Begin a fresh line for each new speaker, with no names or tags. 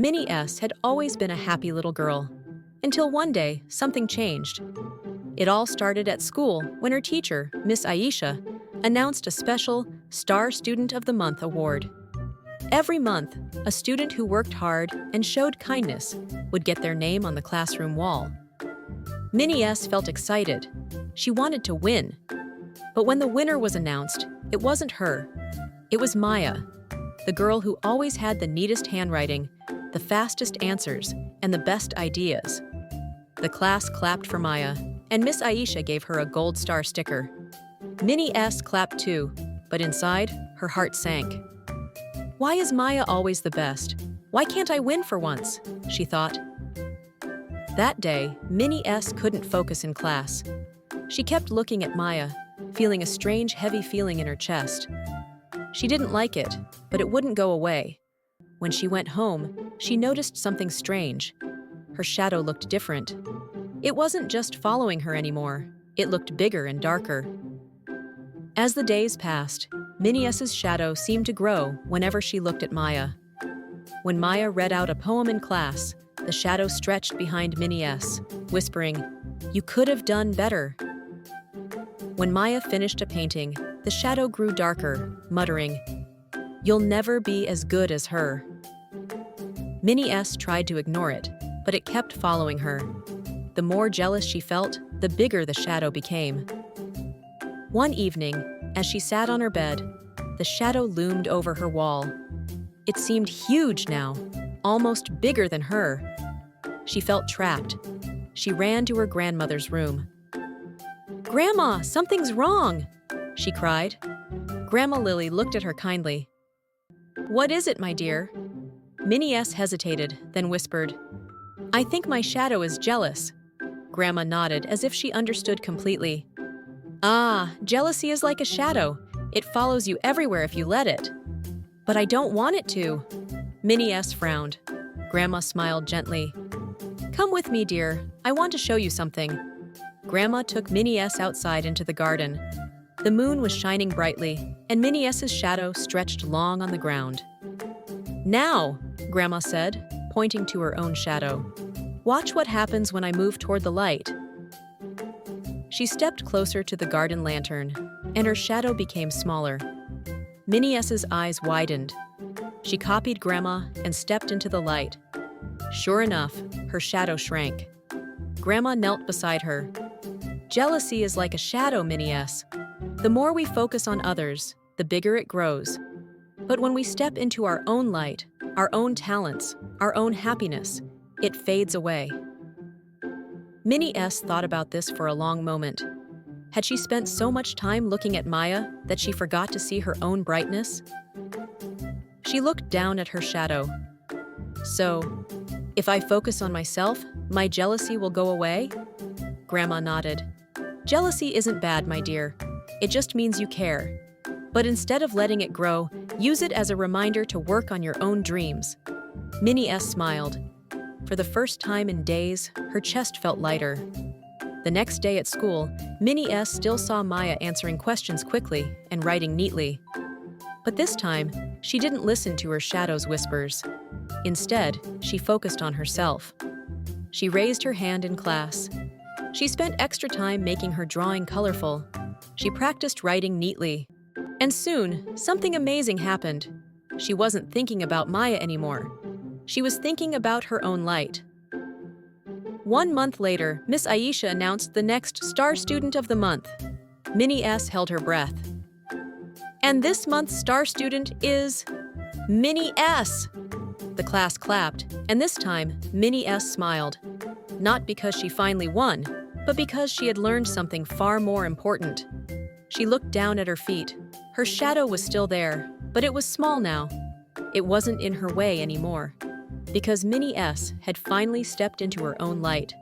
Minnie S. had always been a happy little girl. Until one day, something changed. It all started at school when her teacher, Miss Aisha, announced a special Star Student of the Month award. Every month, a student who worked hard and showed kindness would get their name on the classroom wall. Minnie S. felt excited. She wanted to win. But when the winner was announced, it wasn't her. It was Maya, the girl who always had the neatest handwriting, the fastest answers, and the best ideas. The class clapped for Maya, and Miss Aisha gave her a gold star sticker. Minnie S. clapped too, but inside, her heart sank. Why is Maya always the best? Why can't I win for once? She thought. That day, Minnie S. couldn't focus in class. She kept looking at Maya, feeling a strange, heavy feeling in her chest. She didn't like it, but it wouldn't go away. When she went home, she noticed something strange. Her shadow looked different. It wasn't just following her anymore. It looked bigger and darker. As the days passed, Minnie S.'s shadow seemed to grow whenever she looked at Maya. When Maya read out a poem in class, the shadow stretched behind Minnie S., whispering, "You could have done better." When Maya finished a painting, the shadow grew darker, muttering, "You'll never be as good as her." Minnie S. tried to ignore it, but it kept following her. The more jealous she felt, the bigger the shadow became. One evening, as she sat on her bed, the shadow loomed over her wall. It seemed huge now, almost bigger than her. She felt trapped. She ran to her grandmother's room. "Grandma, something's wrong!" she cried. Grandma Lily looked at her kindly. "What is it, my dear?" Minnie S. hesitated, then whispered, "I think my shadow is jealous." Grandma nodded as if she understood completely. "Ah, jealousy is like a shadow. It follows you everywhere if you let it." "But I don't want it to." Minnie S. frowned. Grandma smiled gently. "Come with me, dear. I want to show you something." Grandma took Minnie S. outside into the garden. The moon was shining brightly, and Minnie S.'s shadow stretched long on the ground. "Now," Grandma said, pointing to her own shadow, "watch what happens when I move toward the light." She stepped closer to the garden lantern, and her shadow became smaller. Minnie S.'s eyes widened. She copied Grandma and stepped into the light. Sure enough, her shadow shrank. Grandma knelt beside her. "Jealousy is like a shadow, Minnie S. The more we focus on others, the bigger it grows. But when we step into our own light, our own talents, our own happiness, it fades away." Minnie S. thought about this for a long moment. Had she spent so much time looking at Maya that she forgot to see her own brightness? She looked down at her shadow. "So, if I focus on myself, my jealousy will go away?" Grandma nodded. "Jealousy isn't bad, my dear. It just means you care. But instead of letting it grow, use it as a reminder to work on your own dreams." Minnie S. smiled. For the first time in days, her chest felt lighter. The next day at school, Minnie S. still saw Maya answering questions quickly and writing neatly. But this time, she didn't listen to her shadow's whispers. Instead, she focused on herself. She raised her hand in class. She spent extra time making her drawing colorful. She practiced writing neatly. And soon, something amazing happened. She wasn't thinking about Maya anymore. She was thinking about her own light. 1 month later, Miss Aisha announced the next Star Student of the Month. Minnie S. held her breath. "And this month's Star Student is Minnie S." The class clapped, and this time, Minnie S. smiled. Not because she finally won, but because she had learned something far more important. She looked down at her feet. Her shadow was still there, but it was small now. It wasn't in her way anymore, because Minnie S. had finally stepped into her own light.